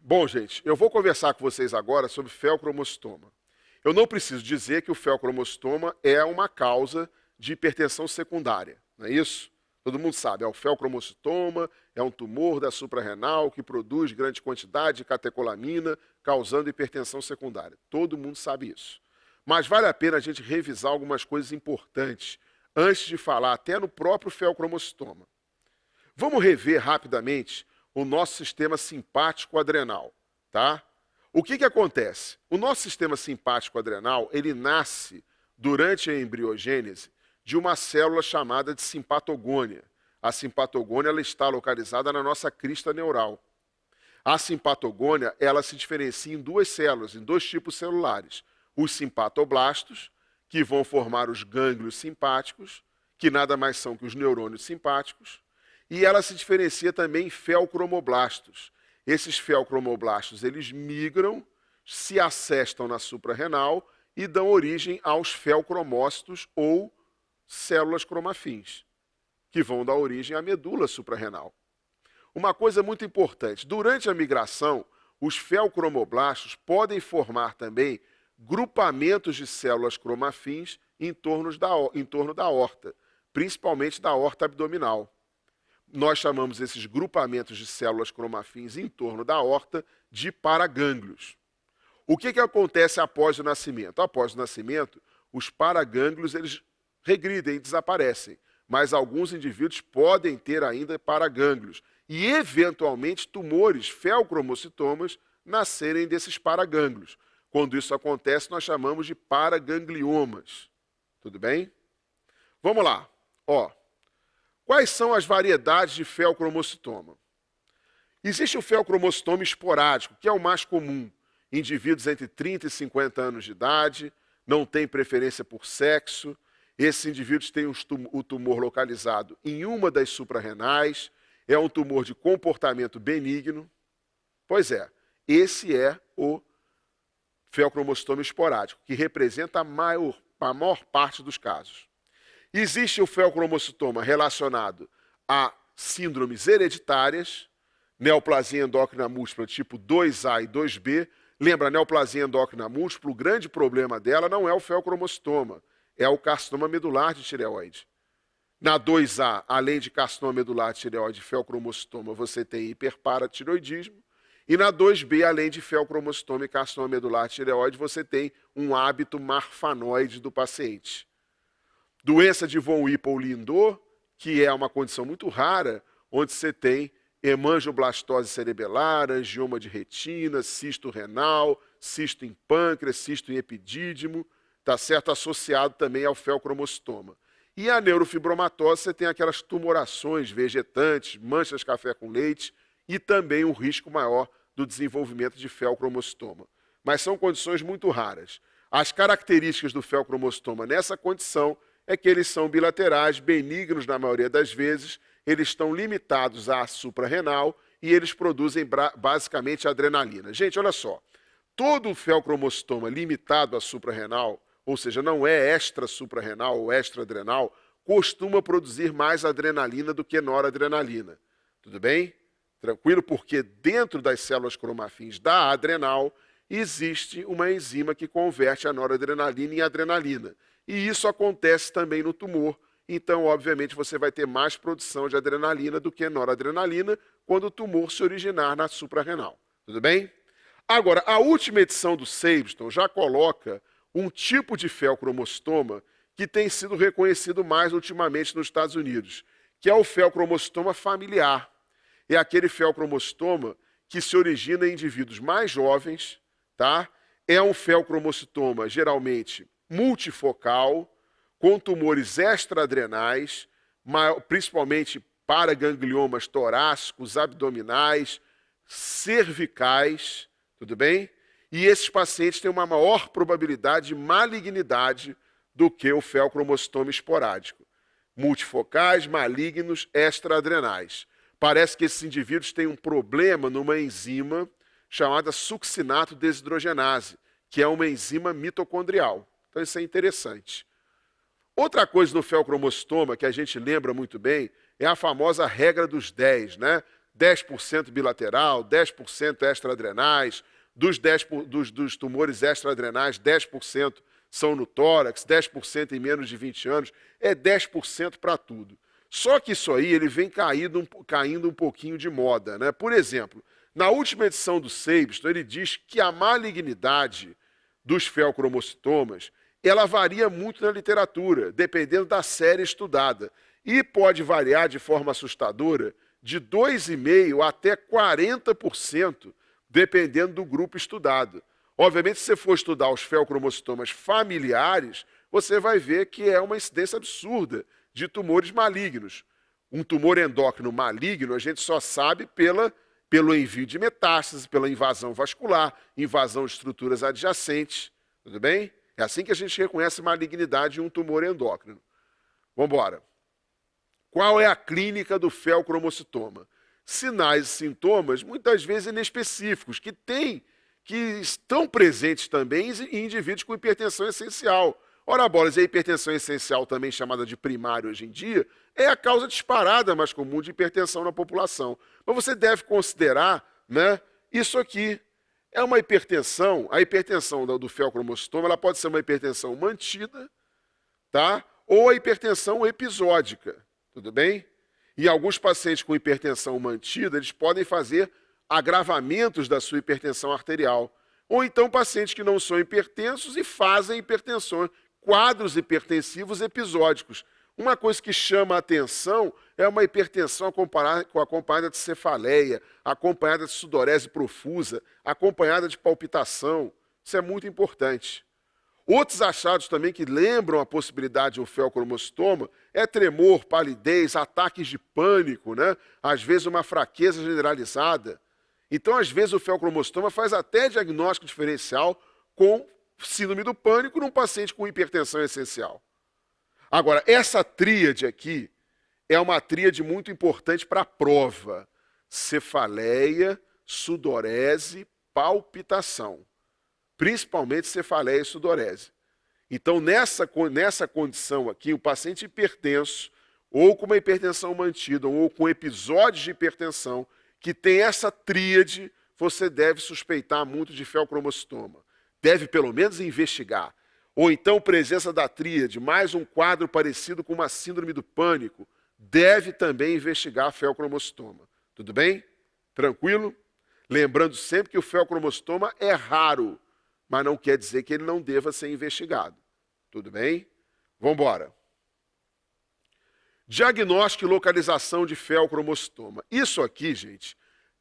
Bom, gente, eu vou conversar com vocês agora sobre feocromocitoma. Eu não preciso dizer que o feocromocitoma é uma causa de hipertensão secundária, não é isso? Todo mundo sabe, o feocromocitoma é um tumor da suprarrenal que produz grande quantidade de catecolamina, causando hipertensão secundária. Todo mundo sabe isso. Mas vale a pena a gente revisar algumas coisas importantes antes de falar até no próprio feocromocitoma. Vamos rever rapidamente o nosso sistema simpático adrenal, tá? O que acontece? O nosso sistema simpático adrenal, ele nasce durante a embriogênese de uma célula chamada de simpatogônia. A simpatogônia ela está localizada na nossa crista neural. A simpatogônia ela se diferencia em duas células, em dois tipos celulares. Os simpatoblastos, que vão formar os gânglios simpáticos, que nada mais são que os neurônios simpáticos, e ela se diferencia também em feocromoblastos. Esses feocromoblastos, eles migram, se assestam na suprarrenal e dão origem aos feocromócitos ou células cromafins, que vão dar origem à medula suprarrenal. Uma coisa muito importante, durante a migração, os feocromoblastos podem formar também grupamentos de células cromafins em torno da aorta, principalmente da aorta abdominal. Nós chamamos esses grupamentos de células cromafins em torno da aorta de paragânglios. O que acontece após o nascimento? Após o nascimento, os paragânglios eles regridem e desaparecem, mas alguns indivíduos podem ter ainda paragânglios e, eventualmente, tumores feocromocitomas nascerem desses paragânglios. Quando isso acontece, nós chamamos de paragangliomas. Tudo bem? Vamos lá. Quais são as variedades de feocromocitoma? Existe o feocromocitoma esporádico, que é o mais comum. Indivíduos entre 30 e 50 anos de idade, não têm preferência por sexo. Esses indivíduos têm o tumor localizado em uma das suprarrenais. É um tumor de comportamento benigno. Pois é, esse é o feocromocitoma esporádico, que representa a maior parte dos casos. Existe o feocromocitoma relacionado a síndromes hereditárias, neoplasia endócrina múltipla tipo 2A e 2B. Lembra, a neoplasia endócrina múltipla, o grande problema dela não é o feocromocitoma, é o carcinoma medular de tireoide. Na 2A, além de carcinoma medular de tireoide e feocromocitoma, você tem hiperparatireoidismo. E na 2B, além de feocromocitoma e carcinoma medular de tireoide, você tem um hábito marfanoide do paciente. Doença de von Hippel-Lindau, que é uma condição muito rara, onde você tem hemangioblastose cerebelar, angioma de retina, cisto renal, cisto em pâncreas, cisto em epidídimo, tá certo? Associado também ao feocromocitoma. E a neurofibromatose, você tem aquelas tumorações vegetantes, manchas de café com leite e também um risco maior do desenvolvimento de feocromocitoma. Mas são condições muito raras. As características do feocromocitoma nessa condição é que eles são bilaterais, benignos na maioria das vezes, eles estão limitados à suprarrenal e eles produzem basicamente adrenalina. Gente, olha só, todo feocromocitoma limitado à suprarrenal, ou seja, não é extra-suprarrenal ou extra-adrenal, costuma produzir mais adrenalina do que noradrenalina. Tudo bem? Tranquilo? Porque dentro das células cromafins da adrenal existe uma enzima que converte a noradrenalina em adrenalina. E isso acontece também no tumor. Então, obviamente, você vai ter mais produção de adrenalina do que noradrenalina quando o tumor se originar na suprarrenal. Tudo bem? Agora, a última edição do Sabeston já coloca um tipo de feocromocitoma que tem sido reconhecido mais ultimamente nos Estados Unidos, que é o feocromocitoma familiar. É aquele feocromocitoma que se origina em indivíduos mais jovens, tá? É um feocromocitoma, geralmente, multifocal, com tumores extraadrenais, principalmente paragangliomas torácicos, abdominais, cervicais, tudo bem? E esses pacientes têm uma maior probabilidade de malignidade do que o feocromocitoma esporádico. Multifocais, malignos, extraadrenais. Parece que esses indivíduos têm um problema numa enzima chamada succinato desidrogenase, que é uma enzima mitocondrial. Então isso é interessante. Outra coisa no feocromocitoma que a gente lembra muito bem é a famosa regra dos 10, né? 10% bilateral, 10% extraadrenais, dos tumores extraadrenais, 10% são no tórax, 10% em menos de 20 anos, é 10% para tudo. Só que isso aí ele vem caindo um pouquinho de moda, né? Por exemplo, na última edição do Sabiston, ele diz que a malignidade dos feocromocitomas, ela varia muito na literatura, dependendo da série estudada, e pode variar de forma assustadora de 2,5% até 40%, dependendo do grupo estudado. Obviamente, se você for estudar os feocromocitomas familiares, você vai ver que é uma incidência absurda de tumores malignos. Um tumor endócrino maligno, a gente só sabe pelo envio de metástase, pela invasão vascular, invasão de estruturas adjacentes. Tudo bem? É assim que a gente reconhece malignidade em um tumor endócrino. Vamos embora. Qual é a clínica do feocromocitoma? Sinais e sintomas, muitas vezes inespecíficos, que estão presentes também em indivíduos com hipertensão essencial. Ora, bolas, a hipertensão essencial, também chamada de primária hoje em dia, é a causa disparada mais comum de hipertensão na população. Mas você deve considerar, né, isso aqui. É uma hipertensão, a hipertensão do feocromocitoma, ela pode ser uma hipertensão mantida, tá? Ou a hipertensão episódica, tudo bem? E alguns pacientes com hipertensão mantida, eles podem fazer agravamentos da sua hipertensão arterial. Ou então pacientes que não são hipertensos e fazem hipertensão, quadros hipertensivos episódicos. Uma coisa que chama a atenção é uma hipertensão acompanhada de cefaleia, acompanhada de sudorese profusa, acompanhada de palpitação. Isso é muito importante. Outros achados também que lembram a possibilidade de um feocromocitoma é tremor, palidez, ataques de pânico, né? Às vezes uma fraqueza generalizada. Então, às vezes, o feocromocitoma faz até diagnóstico diferencial com síndrome do pânico num paciente com hipertensão essencial. Agora, essa tríade aqui é uma tríade muito importante para a prova. Cefaleia, sudorese, palpitação. Principalmente cefaleia e sudorese. Então, nessa condição aqui, o paciente hipertenso, ou com uma hipertensão mantida, ou com episódios de hipertensão, que tem essa tríade, você deve suspeitar muito de feocromocitoma. Deve, pelo menos, investigar. Ou então, presença da tríade, mais um quadro parecido com uma síndrome do pânico, deve também investigar feocromocitoma. Tudo bem? Tranquilo? Lembrando sempre que o feocromocitoma é raro, mas não quer dizer que ele não deva ser investigado. Tudo bem? Vamos embora. Diagnóstico e localização de feocromocitoma. Isso aqui, gente,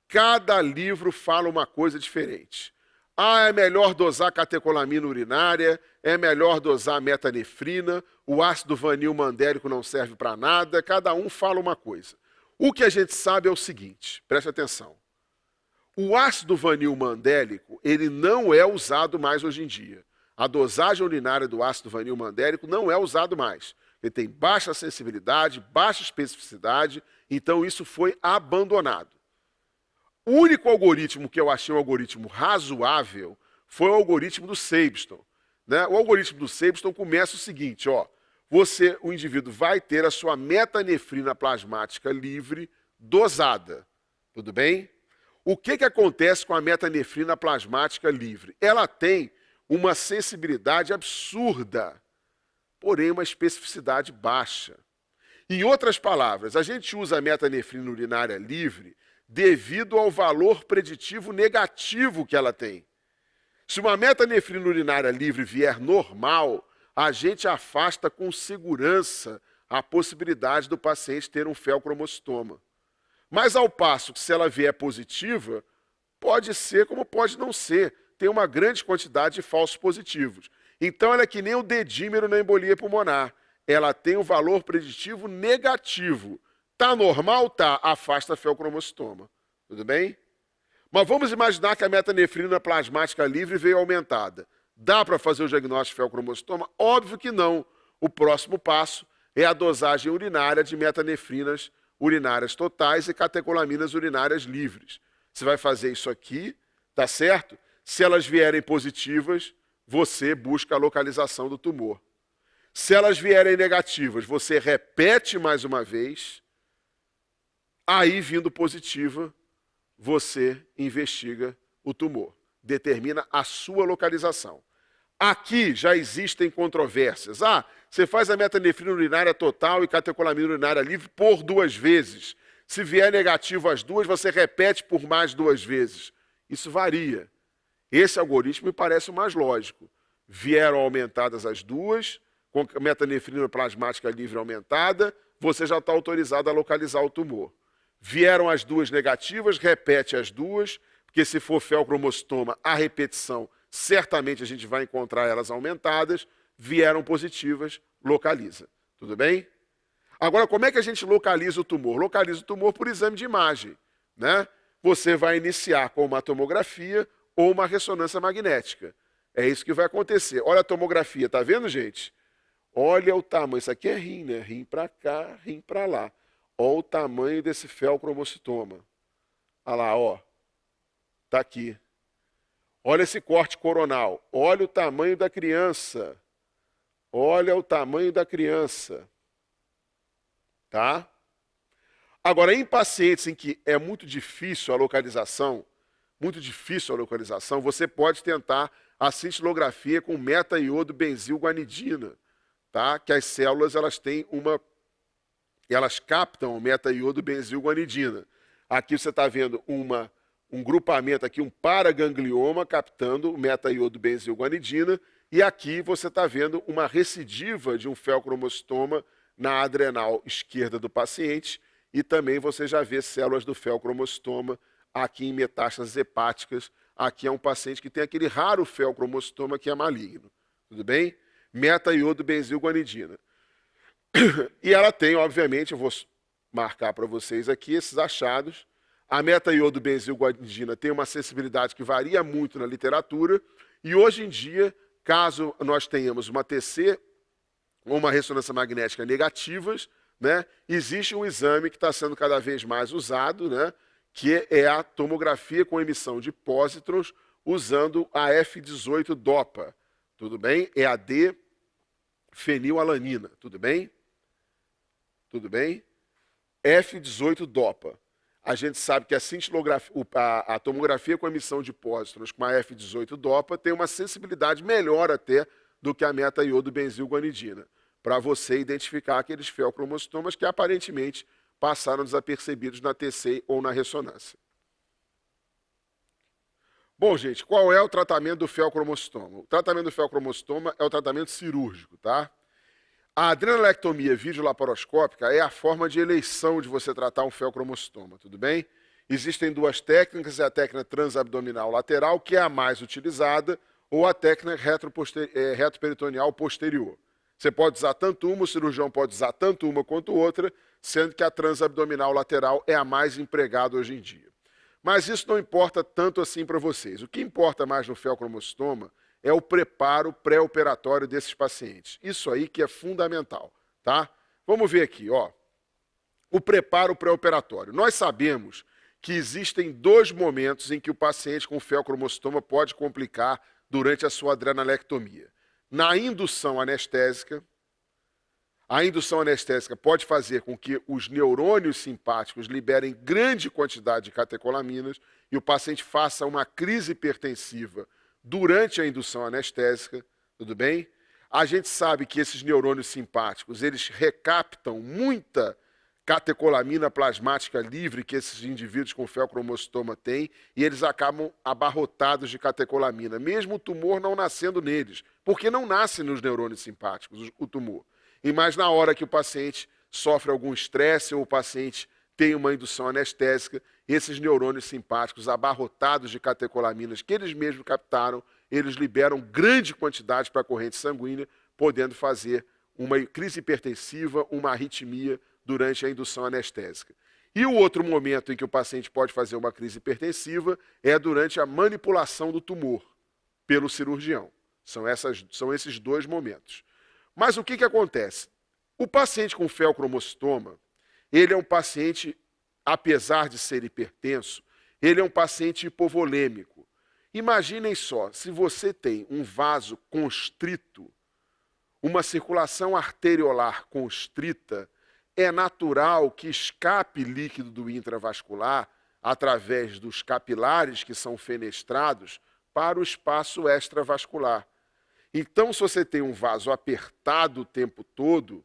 cada livro fala uma coisa diferente. É melhor dosar catecolamina urinária, é melhor dosar metanefrina, o ácido vanil mandélico não serve para nada, cada um fala uma coisa. O que a gente sabe é o seguinte, preste atenção. O ácido vanil mandélico, ele não é usado mais hoje em dia. A dosagem urinária do ácido vanil mandélico não é usado mais. Ele tem baixa sensibilidade, baixa especificidade, então isso foi abandonado. O único algoritmo que eu achei um algoritmo razoável foi o algoritmo do Sabiston. Né? O algoritmo do Sabiston começa o seguinte, ó, o indivíduo vai ter a sua metanefrina plasmática livre dosada. Tudo bem? O que acontece com a metanefrina plasmática livre? Ela tem uma sensibilidade absurda, porém uma especificidade baixa. Em outras palavras, a gente usa a metanefrina urinária livre devido ao valor preditivo negativo que ela tem. Se uma metanefrina urinária livre vier normal, a gente afasta com segurança a possibilidade do paciente ter um feocromocitoma. Mas ao passo que se ela vier positiva, pode ser como pode não ser. Tem uma grande quantidade de falsos positivos. Então ela é que nem o dedímero na embolia pulmonar. Ela tem um valor preditivo negativo. Tá normal? Tá. Afasta feocromocitoma. Tudo bem? Mas vamos imaginar que a metanefrina plasmática livre veio aumentada. Dá para fazer o diagnóstico de feocromocitoma? Óbvio que não. O próximo passo é a dosagem urinária de metanefrinas urinárias totais e catecolaminas urinárias livres. Você vai fazer isso aqui, tá certo? Se elas vierem positivas, você busca a localização do tumor. Se elas vierem negativas, você repete mais uma vez, Aí, vindo positiva, você investiga o tumor, determina a sua localização. Aqui já existem controvérsias. Você faz a metanefrina urinária total e catecolamina urinária livre por 2 vezes. Se vier negativo as 2, você repete por mais 2 vezes. Isso varia. Esse algoritmo me parece o mais lógico. Vieram aumentadas as 2, com metanefrina plasmática livre aumentada, você já está autorizado a localizar o tumor. Vieram as 2 negativas, repete as 2, porque se for feocromostoma, a repetição, certamente a gente vai encontrar elas aumentadas. Vieram positivas, localiza. Tudo bem? Agora, como é que a gente localiza o tumor? Localiza o tumor por exame de imagem, né? Você vai iniciar com uma tomografia ou uma ressonância magnética. É isso que vai acontecer. Olha a tomografia, tá vendo, gente? Olha o tamanho. Isso aqui é rim, né? Rim para cá, rim para lá. Olha o tamanho desse feocromocitoma. Olha lá, ó. Tá aqui. Olha esse corte coronal. Olha o tamanho da criança. Olha o tamanho da criança. Tá? Agora, em pacientes em que é muito difícil a localização, você pode tentar a cintilografia com meta-iodo-benzilguanidina, tá? Que as células elas captam o meta-iodo-benzilguanidina. Aqui você está vendo um grupamento aqui, um paraganglioma captando o meta-iodo-benzilguanidina, e aqui você está vendo uma recidiva de um feocromostoma na adrenal esquerda do paciente, e também você já vê células do feocromostoma aqui em metástases hepáticas. Aqui é um paciente que tem aquele raro feocromostoma que é maligno. Tudo bem? Meta-iodo-benzilguanidina. E ela tem, obviamente, eu vou marcar para vocês aqui esses achados. A meta-iodo-benzilguanidina tem uma sensibilidade que varia muito na literatura, e hoje em dia, caso nós tenhamos uma TC ou uma ressonância magnética negativas, né, existe um exame que está sendo cada vez mais usado, né, que é a tomografia com emissão de pósitrons usando a F18-DOPA. Tudo bem? É a D-fenilalanina. Tudo bem? Tudo bem? F18-DOPA. A gente sabe que a tomografia com emissão de pósitrons com a F18-DOPA tem uma sensibilidade melhor até do que a meta-iodo-benzilguanidina, para você identificar aqueles feocromostomas que aparentemente passaram desapercebidos na TC ou na ressonância. Bom, gente, qual é o tratamento do feocromostoma? O tratamento do feocromostoma é o tratamento cirúrgico, tá? A adrenalectomia videolaparoscópica é a forma de eleição de você tratar um feocromostoma, tudo bem? Existem 2 técnicas, a técnica transabdominal lateral, que é a mais utilizada, ou a técnica retroperitoneal posterior. Você pode usar tanto uma, o cirurgião pode usar tanto uma quanto outra, sendo que a transabdominal lateral é a mais empregada hoje em dia. Mas isso não importa tanto assim para vocês. O que importa mais no feocromostoma é o preparo pré-operatório desses pacientes. Isso aí que é fundamental, tá? Vamos ver aqui, ó. O preparo pré-operatório. Nós sabemos que existem 2 momentos em que o paciente com feocromostoma pode complicar durante a sua adrenalectomia. Na indução anestésica, a indução anestésica pode fazer com que os neurônios simpáticos liberem grande quantidade de catecolaminas e o paciente faça uma crise hipertensiva durante a indução anestésica, tudo bem? A gente sabe que esses neurônios simpáticos, eles recaptam muita catecolamina plasmática livre que esses indivíduos com feocromostoma têm, e eles acabam abarrotados de catecolamina, mesmo o tumor não nascendo neles, porque não nasce nos neurônios simpáticos o tumor. E mais na hora que o paciente sofre algum estresse ou o paciente tem uma indução anestésica, esses neurônios simpáticos abarrotados de catecolaminas que eles mesmos captaram, eles liberam grande quantidade para a corrente sanguínea, podendo fazer uma crise hipertensiva, uma arritmia durante a indução anestésica. E o outro momento em que o paciente pode fazer uma crise hipertensiva é durante a manipulação do tumor pelo cirurgião. São esses 2 momentos. Mas o que acontece? O paciente com feocromostoma, ele é um paciente, apesar de ser hipertenso, ele é um paciente hipovolêmico. Imaginem só, se você tem um vaso constrito, uma circulação arteriolar constrita, é natural que escape líquido do intravascular através dos capilares que são fenestrados para o espaço extravascular. Então, se você tem um vaso apertado o tempo todo,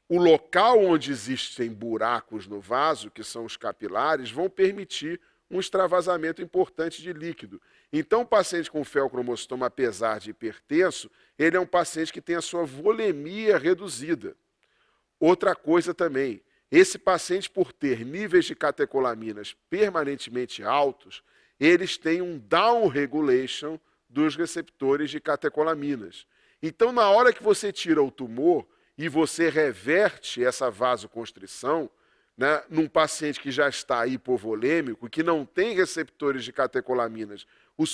o local onde existem buracos no vaso, que são os capilares, vão permitir um extravasamento importante de líquido. Então, o paciente com feocromostoma, apesar de hipertenso, ele é um paciente que tem a sua volemia reduzida. Outra coisa também, esse paciente, por ter níveis de catecolaminas permanentemente altos, eles têm um down-regulation dos receptores de catecolaminas. Então, na hora que você tira o tumor e você reverte essa vasoconstrição, né, num paciente que já está hipovolêmico, que não tem receptores de catecolaminas o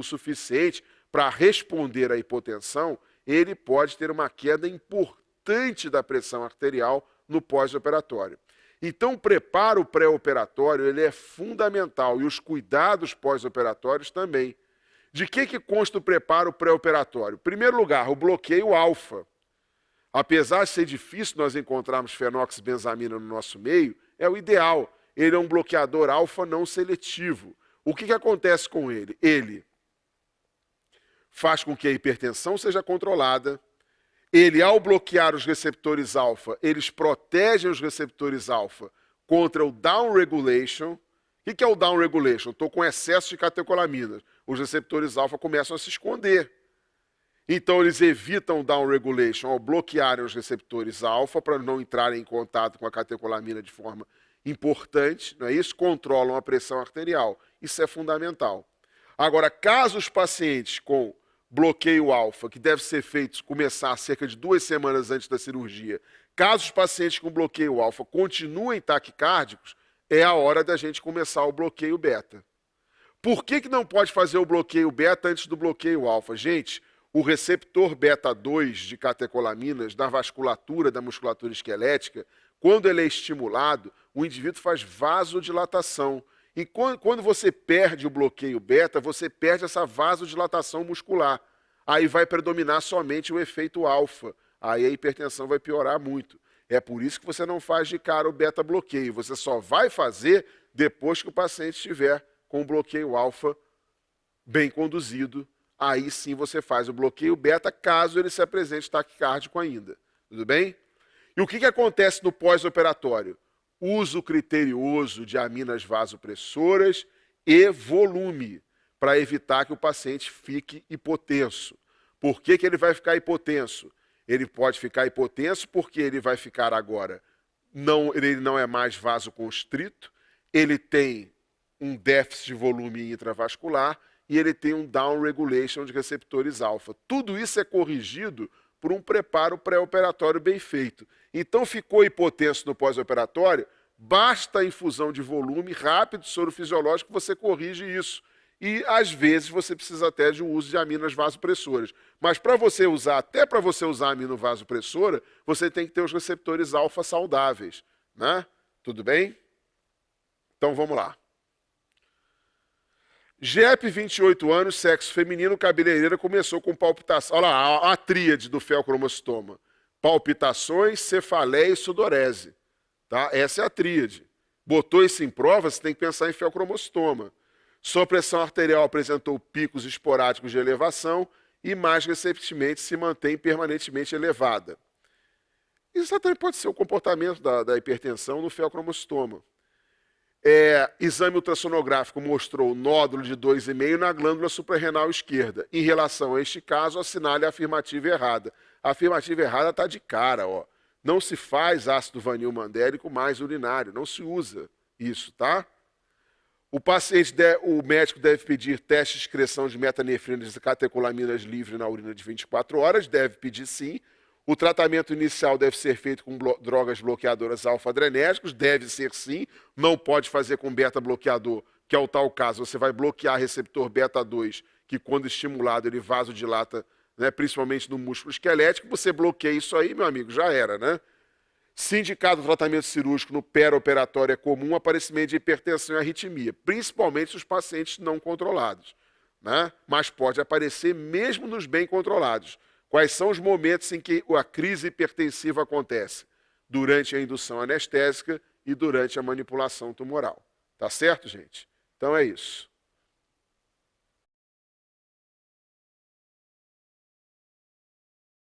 suficiente para responder à hipotensão, ele pode ter uma queda importante da pressão arterial no pós-operatório. Então, o preparo pré-operatório ele é fundamental e os cuidados pós-operatórios também. De que consta o preparo pré-operatório? Em primeiro lugar, o bloqueio alfa. Apesar de ser difícil nós encontrarmos fenoxibenzamina no nosso meio, é o ideal. Ele é um bloqueador alfa não seletivo. O que acontece com ele? Ele faz com que a hipertensão seja controlada. Ele, ao bloquear os receptores alfa, eles protegem os receptores alfa contra o downregulation. O que é o downregulation? Estou com excesso de catecolaminas. Os receptores alfa começam a se esconder. Então, eles evitam o downregulation ao bloquearem os receptores alfa para não entrarem em contato com a catecolamina de forma importante, não é isso? Controlam a pressão arterial. Isso é fundamental. Agora, caso os pacientes com bloqueio alfa, que deve ser feito, começar cerca de 2 semanas antes da cirurgia, caso os pacientes com bloqueio alfa continuem taquicárdicos, é a hora da gente começar o bloqueio beta. Por que não pode fazer o bloqueio beta antes do bloqueio alfa? Gente, o receptor beta 2 de catecolaminas da vasculatura, da musculatura esquelética, quando ele é estimulado, o indivíduo faz vasodilatação. E quando você perde o bloqueio beta, você perde essa vasodilatação muscular. Aí vai predominar somente o efeito alfa. Aí a hipertensão vai piorar muito. É por isso que você não faz de cara o beta-bloqueio. Você só vai fazer depois que o paciente estiver com o bloqueio alfa bem conduzido. Aí sim você faz o bloqueio beta, caso ele se apresente taquicárdico ainda. Tudo bem? E o que acontece no pós-operatório? Uso criterioso de aminas vasopressoras e volume, para evitar que o paciente fique hipotenso. Por que ele vai ficar hipotenso? Ele pode ficar hipotenso porque ele vai ficar agora, ele não é mais vasoconstrito, ele tem um déficit de volume intravascular e ele tem um downregulation de receptores alfa. Tudo isso é corrigido por um preparo pré-operatório bem feito. Então, ficou hipotenso no pós-operatório, basta a infusão de volume rápido, soro fisiológico, você corrige isso. E, às vezes, você precisa até de um uso de aminas vasopressoras. Mas, para você usar, até para você usar a aminovasopressora, você tem que ter os receptores alfa saudáveis. Né? Tudo bem? Então, vamos lá. GEP, 28 anos, sexo feminino, cabeleireira, começou com palpitação. Olha lá, a tríade do feocromostoma. Palpitações, cefaleia e sudorese. Tá? Essa é a tríade. Botou isso em prova, você tem que pensar em feocromostoma. Sua pressão arterial apresentou picos esporádicos de elevação e, mais recentemente, se mantém permanentemente elevada. Isso também pode ser o comportamento da hipertensão no feocromostoma. Exame ultrassonográfico mostrou nódulo de 2,5 na glândula suprarrenal esquerda. Em relação a este caso, assinale a afirmativa errada. A afirmativa errada está de cara, ó. Não se faz ácido vanil-mandélico mais urinário, não se usa isso, tá? O médico deve pedir teste de excreção de metanefrinas e catecolaminas livre na urina de 24 horas, deve pedir sim. O tratamento inicial deve ser feito com drogas bloqueadoras alfa-adrenérgicos, deve ser sim, não pode fazer com beta-bloqueador, que é o tal caso, você vai bloquear receptor beta-2, que quando estimulado ele vasodilata, né, principalmente no músculo esquelético, você bloqueia isso aí, meu amigo, já era, né? Se indicado o tratamento cirúrgico no pré-operatório é comum o aparecimento de hipertensão e arritmia, principalmente os pacientes não controlados, né? Mas pode aparecer mesmo nos bem controlados. Quais são os momentos em que a crise hipertensiva acontece? durante a indução anestésica e durante a manipulação tumoral. Tá certo, gente? Então é isso.